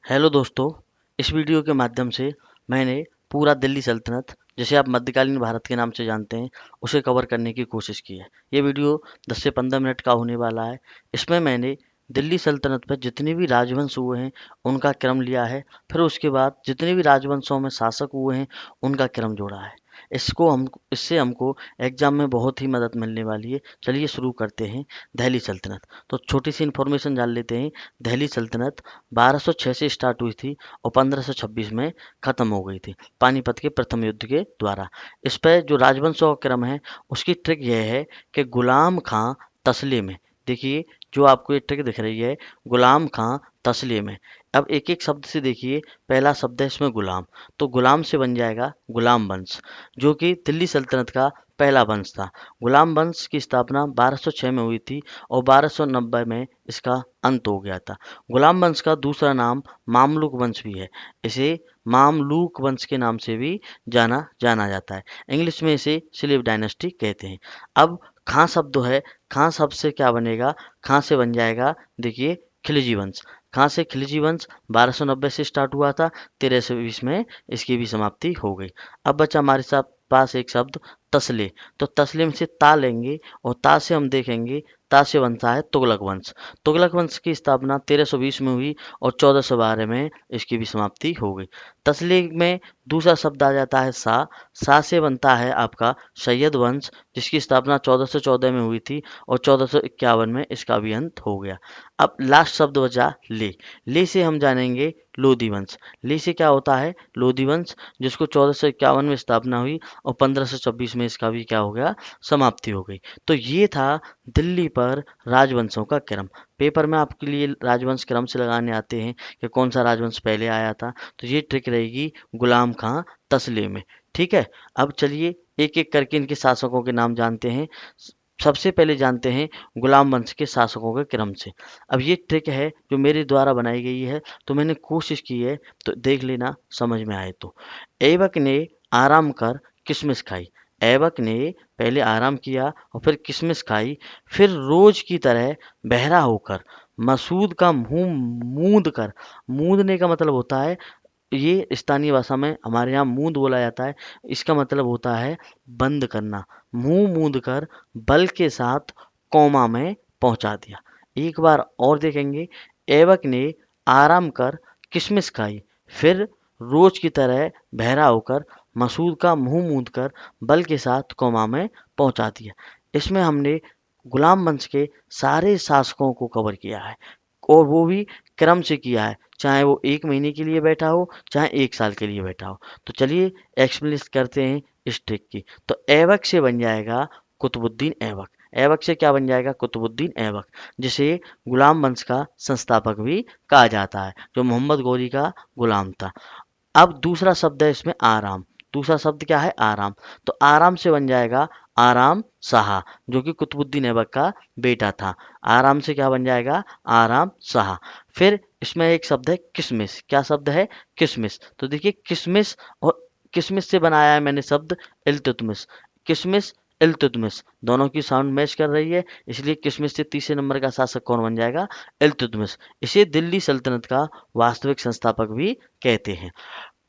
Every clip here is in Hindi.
हेलो दोस्तों, इस वीडियो के माध्यम से मैंने पूरा दिल्ली सल्तनत, जिसे आप मध्यकालीन भारत के नाम से जानते हैं, उसे कवर करने की कोशिश की है। ये वीडियो 10 से 15 मिनट का होने वाला है। इसमें मैंने दिल्ली सल्तनत पर जितने भी राजवंश हुए हैं उनका क्रम लिया है, फिर उसके बाद जितने भी राजवंशों में शासक हुए हैं उनका क्रम जोड़ा है। इससे हमको एग्जाम में बहुत ही मदद मिलने वाली है। चलिए शुरू करते हैं। दिल्ली सल्तनत, तो छोटी सी इन्फॉर्मेशन जान लेते हैं। दिल्ली सल्तनत 1206 से स्टार्ट हुई थी और 1526 में खत्म हो गई थी पानीपत के प्रथम युद्ध के द्वारा। इस पर जो राजवंशों का क्रम है उसकी ट्रिक यह है कि गुलाम खां तस्लीम है। देखिए, जो आपको ये ट्रिक दिख रही है, गुलाम खां तस्लीम है। अब एक एक शब्द से देखिए। पहला शब्द है इसमें गुलाम, तो गुलाम से बन जाएगा गुलाम वंश, जो कि दिल्ली सल्तनत का पहला वंश था। गुलाम वंश की स्थापना 1206 में हुई थी और 1290 में इसका अंत हो गया था। गुलाम वंश का दूसरा नाम मामलुक वंश भी है। इसे मामलुक वंश के नाम से भी जाना जाना जाता है। इंग्लिश में इसे स्लेव डायनेस्टी कहते हैं। अब खां शब्द है, खां शब्द से क्या बनेगा? खां से बन जाएगा, देखिए, खिलजी वंश। खां से खिलजी वंश 1290 से स्टार्ट हुआ था, 1320 में इसकी भी समाप्ति हो गई। अब बचा हमारे साथ पास एक शब्द तसले। तो तसले में से ता लेंगे और ता से हम देखेंगे, ता से बनता है तुगलक वंश। तुगलक वंश की स्थापना 1320 में हुई और 1412 में इसकी भी समाप्ति हो गई। तसले में दूसरा शब्द आ जाता है सा। सा से बनता है आपका सैयद वंश, जिसकी स्थापना 1414 में हुई थी और 1451 में इसका भी अंत हो गया। अब लास्ट शब्द बचा ले। ले से हम जानेंगे लोधी वंश। ले से क्या होता है? लोधी वंश, जिसको 1451 में स्थापना हुई और 1526 में इसका भी क्या हो गया? समाप्ति हो गई। तो ये था दिल्ली पर राजवंशों का क्रम। पेपर में आपके लिए राजवंश क्रम से लगाने आते हैं कि कौन सा राजवंश पहले आया था, तो ये ट्रिक रहेगी गुलाम खां तसले में। ठीक है, अब चलिए एक एक करके इनके शासकों के नाम जानते हैं। सबसे पहले जानते हैं गुलाम वंश के शासकों के क्रम से। अब ये ट्रिक है जो मेरे द्वारा बनाई गई है, तो मैंने कोशिश की है, तो देख लेना समझ में आए तो। ऐबक ने आराम कर किशमिश खाई। ऐबक ने पहले आराम किया और फिर किशमिश खाई, फिर रोज की तरह बहरा होकर मसूद का मुंह मूंद कर। मूंदने का मतलब होता है, ये स्थानीय भाषा में हमारे यहाँ मूंद बोला जाता है। इसका मतलब होता है बंद करना। मुंह मूंद कर बल के साथ कौमा में पहुंचा दिया। एक बार और देखेंगे। ऐबक ने आराम कर किशमिश खाई, फिर रोज की तरह बहरा होकर मसूद का मुंह मूंद कर बल के साथ कौमा में पहुंचा दिया। इसमें हमने गुलाम वंश के सारे शासकों को कवर किया है और वो भी क्रम से किया है, चाहे वो 1 महीने के लिए बैठा हो, चाहे 1 साल के लिए बैठा हो। तो चलिए एक्सप्लेन करते हैं इस ट्रिक की। तो ऐबक से बन जाएगा कुतुबुद्दीन ऐबक। ऐबक से क्या बन जाएगा? कुतुबुद्दीन ऐबक, जिसे गुलाम वंश का संस्थापक भी कहा जाता है, जो मोहम्मद गौरी का गुलाम था। अब दूसरा शब्द है इसमें आराम। दूसरा शब्द क्या है? आराम। तो आराम से बन जाएगा आराम शाह, जो कि कुतुबुद्दीन ऐबक का बेटा था। आराम से क्या बन जाएगा? आराम शाह। फिर इसमें एक शब्द है किशमिश। क्या शब्द है? किशमिश। तो देखिए, किशमिश और किशमिश से बनाया है मैंने शब्द इल्तुतमिश। किशमिश, इल्तुतमिश, दोनों की साउंड मैच कर रही है, इसलिए किशमिश से तीसरे नंबर का शासक कौन बन जाएगा? इल्तुतमिश। इसे दिल्ली सल्तनत का वास्तविक संस्थापक भी कहते हैं।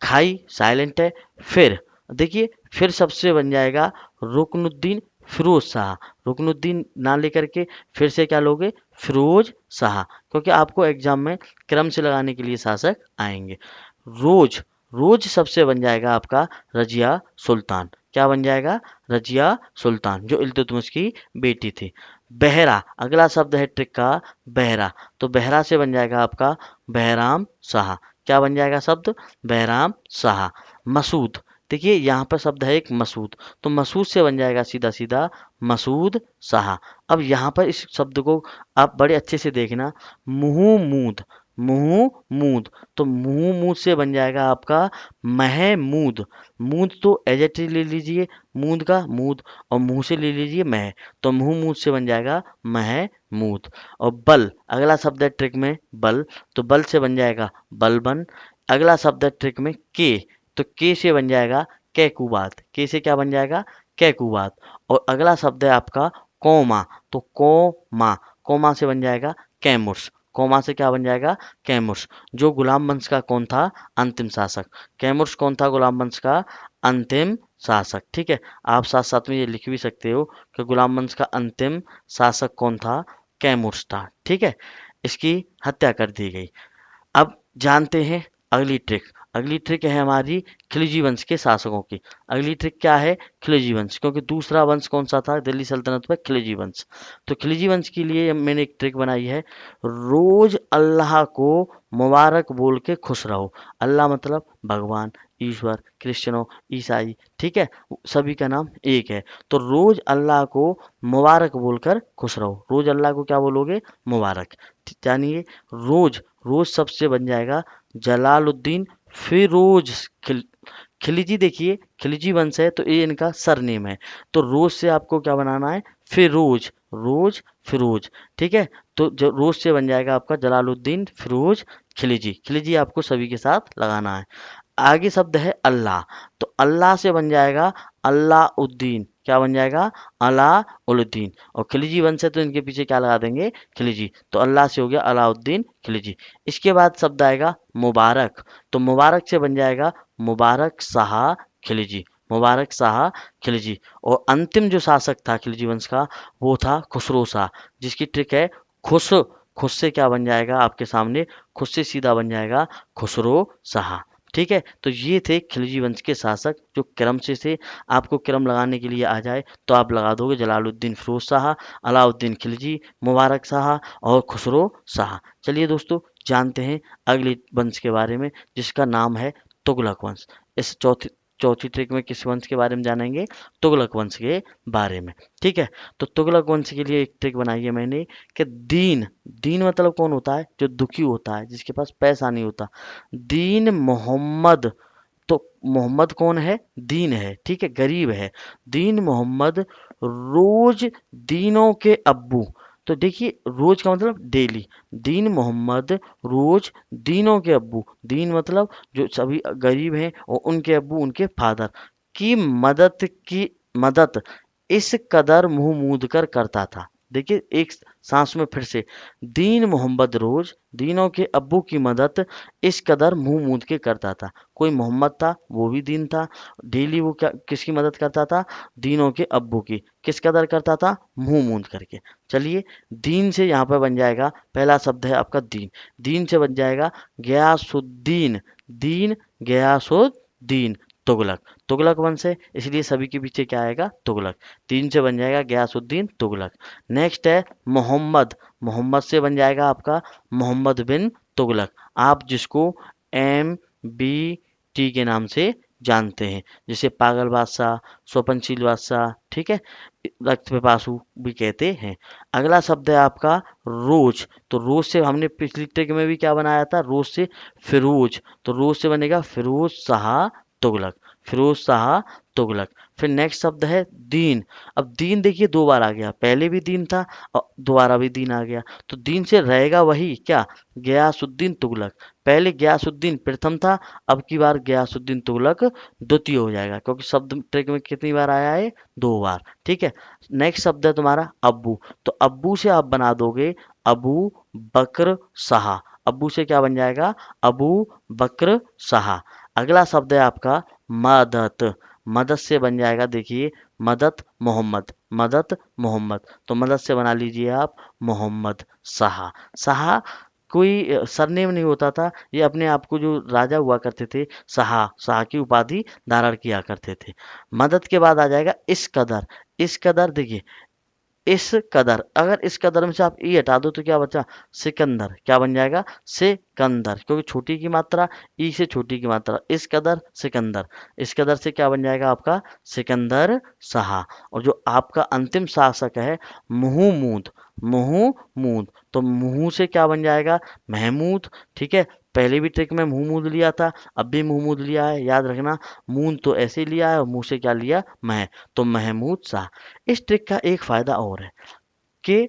खाई साइलेंट है। फिर देखिए, फिर सबसे बन जाएगा रुकनुद्दीन फिरोज शाह। रुकनुद्दीन ना लेकर के फिर से क्या लोगे? फिरोज शाह, क्योंकि आपको एग्जाम में क्रम से लगाने के लिए शासक आएंगे। रोज, रोज सबसे बन जाएगा आपका रजिया सुल्तान। क्या बन जाएगा? रजिया सुल्तान, जो इल्तुतमिश की बेटी थी। बहरा, अगला शब्द है ट्रिक का, बहरा। तो बहरा से बन जाएगा आपका बहराम शाह। क्या बन जाएगा शब्द? बहराम शाह। मसूद, देखिए यहाँ पर शब्द है एक मसूद, तो मसूद से बन जाएगा सीधा सीधा मसूद शाह। अब यहाँ पर इस शब्द को आप बड़े अच्छे से देखना। मुंह मूद, मुंह मूद, तो मुंह मूद से बन जाएगा आपका महमूद। मूद तो एजेक्टिव ले लीजिए, मूद का मूद, और मुंह से ले लीजिए मह, तो मुंह मूद से बन जाएगा महमूद। और बल, अगला शब्द है ट्रिक में बल, तो बल से बन जाएगा बलबन। अगला शब्द है ट्रिक में के, तो के से बन जाएगा कैकुबात। के से क्या बन जाएगा? कैकुबात। और अगला शब्द है आपका कोमा, तो कोमा, कोमा से बन जाएगा कैमुर्स। कोमा से क्या बन जाएगा, कैमुर्स। जो गुलाम वंश का कौन था, अंतिम शासक। कैमुर्स कौन था गुलाम वंश का, अंतिम शासक। ठीक है, आप साथ साथ में ये लिख भी सकते हो कि गुलाम वंश का अंतिम शासक कौन था, कैमुर्स था। ठीक है, इसकी हत्या कर दी गई। अब जानते हैं अगली ट्रिक। अगली ट्रिक है हमारी खिलजी वंश के शासकों की। अगली ट्रिक क्या है, खिलजी वंश, क्योंकि दूसरा वंश कौन सा था दिल्ली सल्तनत में, खिलजी वंश। तो खिलजी वंश के लिए मैंने एक ट्रिक बनाई है, रोज अल्लाह को मुबारक बोल के खुश रहो। अल्लाह मतलब भगवान, ईश्वर, क्रिश्चियनों, ईसाई, ठीक है, सभी का नाम एक है। तो रोज अल्लाह को मुबारक बोलकर खुश रहो। रोज अल्लाह को क्या बोलोगे, मुबारक। जानिए, रोज, रोज सबसे बन जाएगा जलालुद्दीन फिरोज खिलजी। देखिए खिलजी वंश है तो ये इनका सरनेम है, तो रोज से आपको क्या बनाना है, फिरोज, रोज फिरोज। ठीक है, तो जो रोज से बन जाएगा आपका जलालुद्दीन फिरोज खिलजी। खिलजी आपको सभी के साथ लगाना है। आगे शब्द है अल्लाह, तो अल्लाह से बन जाएगा अल्लाउद्दीन। क्या बन जाएगा, अलाउद्दीन। और खिलजी वंश है तो इनके पीछे क्या लगा देंगे, खिलजी। तो अल्लाह से हो गया अलाउद्दीन खिलजी। इसके बाद शब्द आएगा मुबारक, तो मुबारक से बन जाएगा मुबारक शाह खिलजी। मुबारक शाह खिलजी। और अंतिम जो शासक था खिलजी वंश का, वो था खुसरो शाह, जिसकी ट्रिक है खुश। खुश से क्या बन जाएगा आपके सामने, खुश से सीधा बन जाएगा खुसरो शाह। ठीक है, तो ये थे खिलजी वंश के शासक जो क्रम से आपको क्रम लगाने के लिए आ जाए तो आप लगा दोगे जलालुद्दीन फिरोज शाह, अलाउद्दीन खिलजी, मुबारक शाह और खुसरो शाह। चलिए दोस्तों, जानते हैं अगले वंश के बारे में जिसका नाम है तुगलक वंश। इस चौथी चौथी ट्रिक में किस वंश के बारे में जानेंगे, तुगलक वंश के बारे में। ठीक है, तो तुगलक वंश के लिए एक ट्रिक बनाई है मैंने कि दीन, दीन मतलब कौन होता है, जो दुखी होता है, जिसके पास पैसा नहीं होता। दीन मोहम्मद, तो मोहम्मद कौन है, दीन है, ठीक है, गरीब है। दीन मोहम्मद रोज दीनों के अब्बू, तो देखिए रोज का मतलब डेली। दीन मोहम्मद रोज दीनों के अब्बू, दीन मतलब जो सभी गरीब हैं और उनके अब्बू, उनके फादर की मदद इस कदर मुंह मूंद कर करता था। देखिए एक सांस में फिर से, दीन मोहम्मद रोज दीनों के अब्बू की मदद इस कदर मुंह मूंद के करता था। कोई मोहम्मद था, वो भी दीन था। डेली वो क्या किसकी मदद करता था, दीनों के अब्बू की। किस कदर करता था, मुंह मूंद करके। चलिए, दीन से यहाँ पर बन जाएगा, पहला शब्द है आपका दीन। दीन से बन जाएगा गयासुद्दीन, दीन गयासुद्दीन तुगलक। तुगलक वंश है इसलिए सभी के पीछे क्या आएगा, तुगलक। दीन से बन जाएगा गयासुद्दीन तुगलक। नेक्स्ट है मोहम्मद, मोहम्मद से बन जाएगा आपका मोहम्मद बिन तुगलक, आप जिसको MBT के नाम से जानते हैं, जैसे पागल बादशाह, स्वपनशील बादशाह, ठीक है, रक्त पिपासु भी कहते हैं। अगला शब्द है आपका रोज, तो रोज से हमने पिछली ट्रिक में भी क्या बनाया था, रोज से फिरोज, तो रोज से बनेगा फिरोज शाह तुगलक, फिरोज शाह तुगलक। फिर नेक्स्ट शब्द है दीन। अब दीन देखिए दो बार आ गया, पहले भी दीन था और दोबारा भी दीन आ गया, तो दीन से रहेगा वही क्या, गयासुद्दीन तुगलक। पहले गयासुद्दीन प्रथम था, अब की बार गयासुद्दीन तुगलक द्वितीय हो जाएगा, क्योंकि शब्द ट्रिक में कितनी बार आया है, दो बार। ठीक है, नेक्स्ट शब्द है तुम्हारा अब्बू, तो अब्बू से आप बना दोगे अबू बकर शाह। अब्बू से क्या बन जाएगा, अबू बकर शाह। अगला शब्द है आपका मदद, मदद से बन जाएगा देखिए मदद मोहम्मद, मदद मोहम्मद, तो मदद से बना लीजिए आप मोहम्मद शाह। शाह कोई सरनेम नहीं होता था, ये अपने आप को जो राजा हुआ करते थे शाह, शाह की उपाधि धारण किया करते थे। मदद के बाद आ जाएगा इस कदर, इस कदर देखिए इस कदर, अगर इस कदर में से आप ई हटा दो तो क्या बचा, सिकंदर। क्या बन जाएगा, सिकंदर, क्योंकि छोटी की मात्रा ई से छोटी की मात्रा, इस कदर सिकंदर। इस कदर से क्या बन जाएगा आपका सिकंदर शाह। और जो आपका अंतिम शासक है महमूद, महमूद, तो मुंह से क्या बन जाएगा, महमूद। ठीक है, पहले भी ट्रिक में मुंह मूद लिया था, अब भी मुंह मूद लिया है, याद रखना। मून तो ऐसे लिया है और मुंह से क्या लिया, मह, तो महमूद शाह। इस ट्रिक का एक फायदा और है कि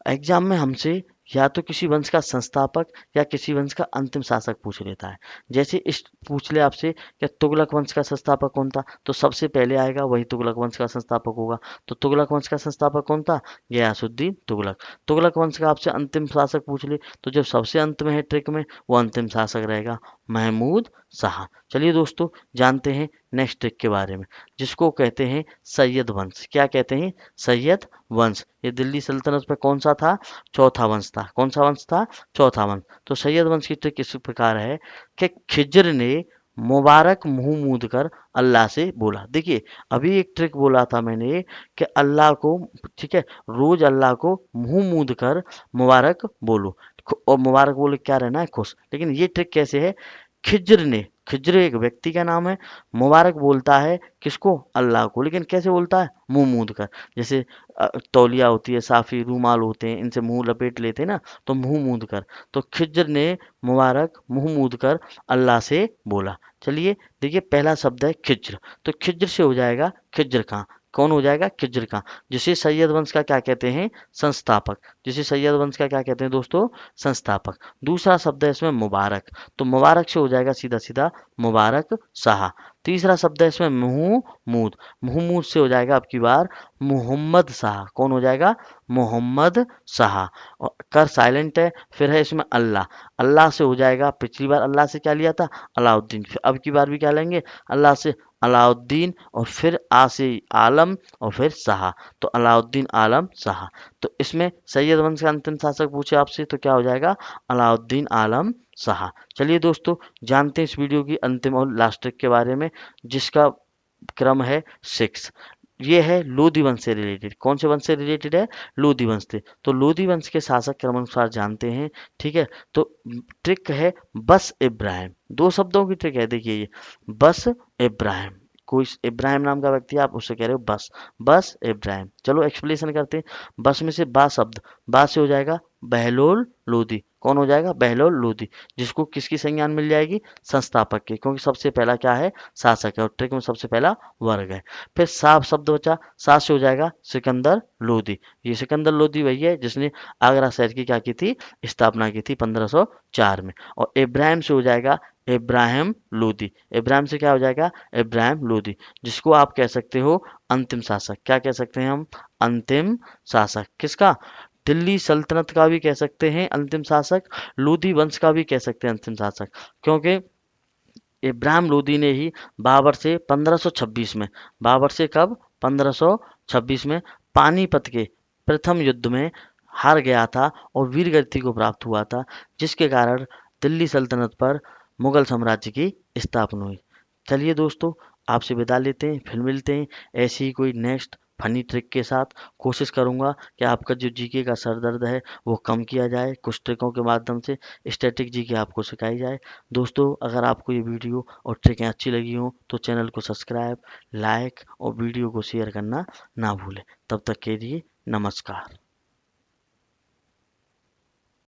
एग्जाम में हमसे या तो किसी वंश का संस्थापक या किसी वंश का अंतिम शासक पूछ लेता है। जैसे इस पूछ ले आपसे कि तुगलक वंश का संस्थापक कौन था, तो सबसे पहले आएगा वही तुगलक वंश का संस्थापक होगा। तो तुगलक वंश का संस्थापक कौन था, गयासुद्दीन तुगलक। तुगलक वंश का आपसे अंतिम शासक पूछ ले, तो जो सबसे अंत में है ट्रिक में, वो अंतिम शासक रहेगा महमूद शाह। चलिए दोस्तों, जानते हैं नेक्स्ट ट्रिक के बारे में, जिसको कहते हैं सैयद वंश। क्या कहते हैं, सैयद वंश। ये दिल्ली सल्तनत में कौन सा था, चौथा वंश था। कौन सा वंश था, चौथा वंश। तो सैयद वंश की ट्रिक इस प्रकार है कि खिज्र ने मुबारक मुंह मूंद कर अल्लाह से बोला। देखिए, अभी एक ट्रिक बोला था मैंने कि अल्लाह को, ठीक है, रोज अल्लाह को मुंह मूंद कर मुबारक बोलो, और मुबारक बोले क्या रहना है, खुश। लेकिन ये ट्रिक कैसे है, खिज्र ने, खिज्र एक व्यक्ति का नाम है, मुबारक बोलता है किसको, अल्लाह को, लेकिन कैसे बोलता है, मुंह मूंद कर। जैसे तौलिया होती है, साफी, रूमाल होते हैं, इनसे मुंह लपेट लेते हैं ना, तो मुंह मूंद कर। तो खिज्र ने मुबारक मुंह मूंद कर अल्लाह से बोला। चलिए देखिए, पहला शब्द है खिज्र, तो खिज्र से हो जाएगा खिज्र खां। कौन हो जाएगा, खिज्र खां, जिसे सैयद वंश का क्या कहते हैं, संस्थापक। जिसे सैयद वंश का क्या कहते हैं दोस्तों, संस्थापक। दूसरा शब्द है इसमें मुबारक, तो मुबारक से हो जाएगा सीधा सीधा मुबारक शाह। तीसरा शब्द है इसमें महमूद, महमूद से हो जाएगा अब की बार मोहम्मद शाह। कौन हो जाएगा, मोहम्मद शाह। और कर साइलेंट है। फिर है इसमें अल्लाह, अल्लाह से हो जाएगा, पिछली बार अल्लाह से क्या लिया था, अलाउद्दीन। फिर अब की बार भी क्या लेंगे, अल्लाह से अलाउद्दीन, और फिर आ से आलम, और फिर शाह। तो अलाउद्दीन आलम शाह। तो इसमें सैयद वंश का अंतिम शासक पूछे आपसे, तो क्या हो जाएगा, अलाउद्दीन आलम शाह। चलिए दोस्तों, जानते हैं इस वीडियो की अंतिम और लास्ट ट्रिक के बारे में, जिसका क्रम है 6। ये है लोधी वंश से रिलेटेड। कौन से वंश से रिलेटेड है, लोधी वंश से। तो लोधी वंश के शासक क्रमानुसार जानते हैं, ठीक है। तो ट्रिक है बस इब्राहिम, दो शब्दों की ट्रिक है। देखिए ये बस इब्राहिम, कोई इब्राहिम नाम का व्यक्ति है, आप उससे कह रहे हो बस, बस इब्राहिम। चलो एक्सप्लेनेशन करते हैं। बस में से बा शब्द, बा से हो जाएगा बहलोल लोधी। कौन हो जाएगा, बहलोल लोधी, जिसको किसकी संज्ञान मिल जाएगी, संस्थापक की, क्योंकि सबसे पहला क्या है, शासक है, और ट्रिक में सबसे पहला वर्ग है। फिर सा शब्द बचा, सा से हो जाएगा सिकंदर लोधी। ये सिकंदर लोधी वही है जिसने आगरा शहर की क्या की थी, स्थापना की थी 1504 में। और इब्राहिम से हो जाएगा इब्राहिम लोधी। इब्राहिम से क्या हो जाएगा, इब्राहिम लोधी, जिसको आप कह सकते हो अंतिम शासक। क्या कह सकते हैं हम, अंतिम शासक। किसका, दिल्ली सल्तनत का भी कह सकते हैं अंतिम शासक, लोधी वंश का भी कह सकते हैं अंतिम शासक। क्योंकि इब्राहिम लोदी ने ही बाबर से 1526 में, बाबर से कब, 1526 में पानीपत के प्रथम युद्ध में हार गया था और वीरगति को प्राप्त हुआ था, जिसके कारण दिल्ली सल्तनत पर मुगल साम्राज्य की स्थापना हुई। चलिए दोस्तों, आपसे विदा लेते हैं, फिर मिलते हैं ऐसी ही कोई नेक्स्ट फनी ट्रिक के साथ। कोशिश करूंगा कि आपका जो जीके का सर दर्द है वो कम किया जाए, कुछ ट्रिकों के माध्यम से स्टैटिक जीके आपको सिखाई जाए। दोस्तों, अगर आपको ये वीडियो और ट्रिकें अच्छी लगी हों तो चैनल को सब्सक्राइब, लाइक और वीडियो को शेयर करना ना भूलें। तब तक के लिए नमस्कार।